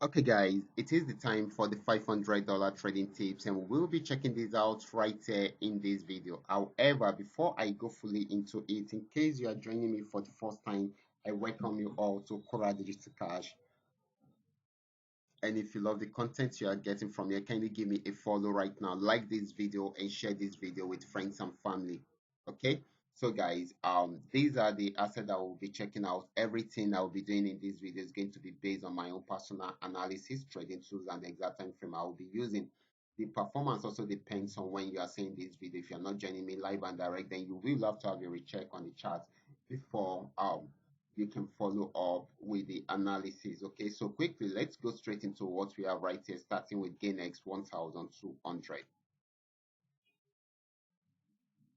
Okay, guys, it is the time for the $500 trading tips, and we'll be checking this out right here in this video. However, before I go fully into it, in case you are joining me for the first time, I welcome you all to Qora Digital Cash. And if you love the content you are getting from here, kindly give me a follow right now, like this video, and share this video with friends and family. Okay. So guys, these are the assets that we'll be checking out. Everything I'll be doing in this video is going to be based on my own personal analysis, trading tools, and the exact time frame I will be using. The performance also depends on when you are seeing this video. If you're not joining me live and direct, then you will have to have a recheck on the chart before you can follow up with the analysis. Okay, so quickly, let's go straight into what we have right here, starting with GainX 1200.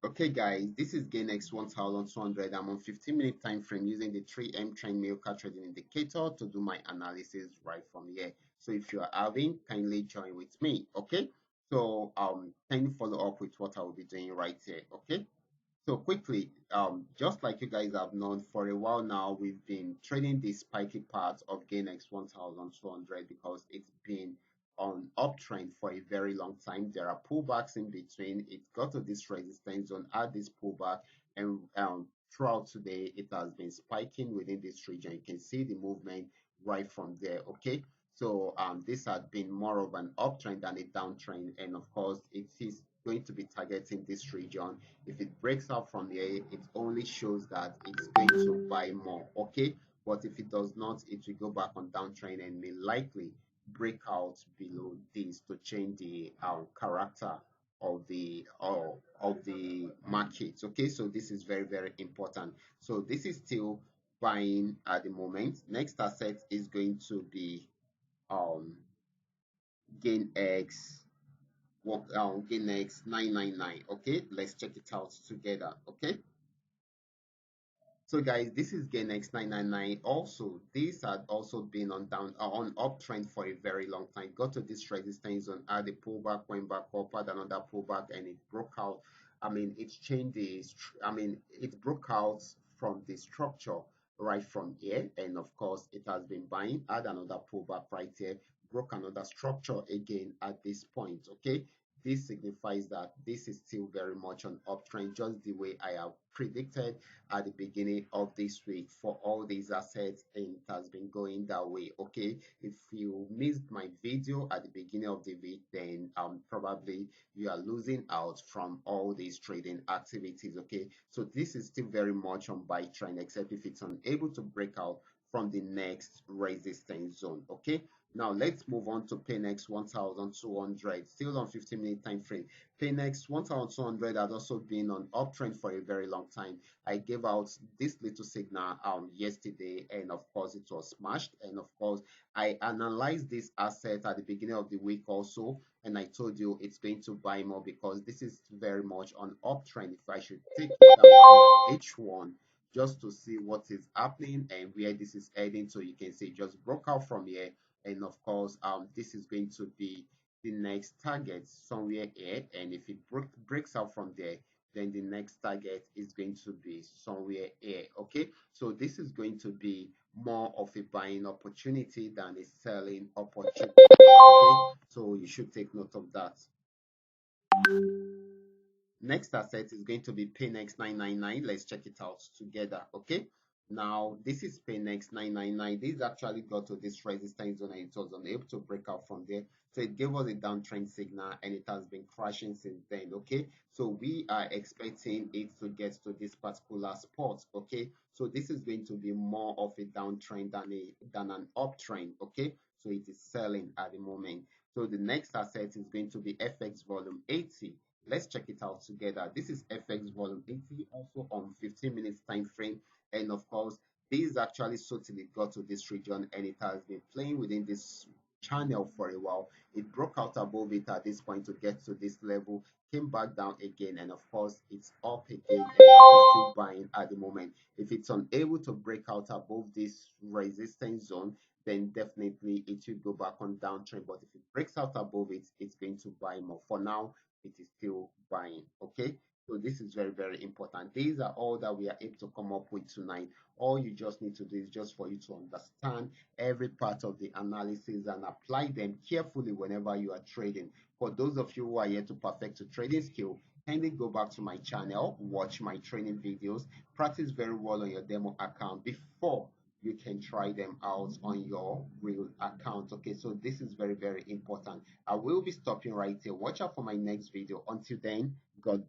Okay, guys, this is GainX 1200. I'm on 15-minute time frame using the 3M trend Milka trading indicator to do my analysis right from here. So if you are having, kindly join with me. Okay, so kindly follow up with what I will be doing right here. Okay. So quickly, just like you guys have known for a while now, we've been trading the spiky part of GainX 1200 because it's been on uptrend for a very long time. There are pullbacks in between. It got to this resistance zone at this pullback, and throughout today, it has been spiking within this region. You can see the movement right from there. Okay. So this had been more of an uptrend than a downtrend, and of course, it is going to be targeting this region. If it breaks out from here, it only shows that it's going to buy more. Okay, but if it does not, it will go back on downtrend and may likely break out below this to change the character of the market. Okay, so this is very important. So this is still buying at the moment. Next asset is going to be um gain x gain x 999. Okay, let's check it out together. Okay, so guys, this is gain x 999. Also, this had also been on on uptrend for a very long time. Got to this resistance zone, had a pullback, went back up, had another pullback, and it broke out. I mean, it's changed it broke out from the structure right from here, and of course, it has been buying, had another pullback right here, broke another structure again at this point. Okay, this signifies that this is still very much on uptrend, just the way I have predicted at the beginning of this week for all these assets, and it has been going that way. Okay, if you missed my video at the beginning of the week, then probably you are losing out from all these trading activities. Okay, so this is still very much on buy trend, except if it's unable to break out from the next resistance zone. Okay, now let's move on to PNX 1200, still on 15-minute time frame. PNX 1200 has also been on uptrend for a very long time. I gave out this little signal yesterday, and of course it was smashed. And of course, I analyzed this asset at the beginning of the week also, and I told you it's going to buy more because this is very much on uptrend. If I should take it down to H1 just to see what is happening and where this is heading, so you can see it just broke out from here, and of course, this is going to be the next target somewhere here, and if it breaks out from there, then the next target is going to be somewhere here. Okay, so this is going to be more of a buying opportunity than a selling opportunity. Okay, so you should take note of that. Next asset is going to be PNX 999. Let's check it out together. Okay, now this is PNX 999. This actually got to this resistance zone and it was unable to break out from there, so it gave us a downtrend signal and it has been crashing since then. Okay, so we are expecting it to get to this particular spot. Okay, so this is going to be more of a downtrend than an uptrend. Okay, so it is selling at the moment. So the next asset is going to be FX volume 80. Let's check it out together. This is FX volume 80, also on 15 minutes time frame. And of course, this actually certainly got to this region and it has been playing within this channel for a while. It broke out above it at this point to get to this level, came back down again, and of course, it's up again and it's still buying at the moment. If it's unable to break out above this resistance zone, then definitely it should go back on downtrend. But if it breaks out above it, it's going to buy more. For now, it is still buying. Okay, So this is very, very important. These are all that we are able to come up with tonight. All you just need to do is just for you to understand every part of the analysis and apply them carefully whenever you are trading. For those of you who are yet to perfect a trading skill, kindly go back to my channel, watch my training videos, practice very well on your demo account before you can try them out on your real account. Okay, so this is very, very important. I will be stopping right here. Watch out for my next video. Until then, God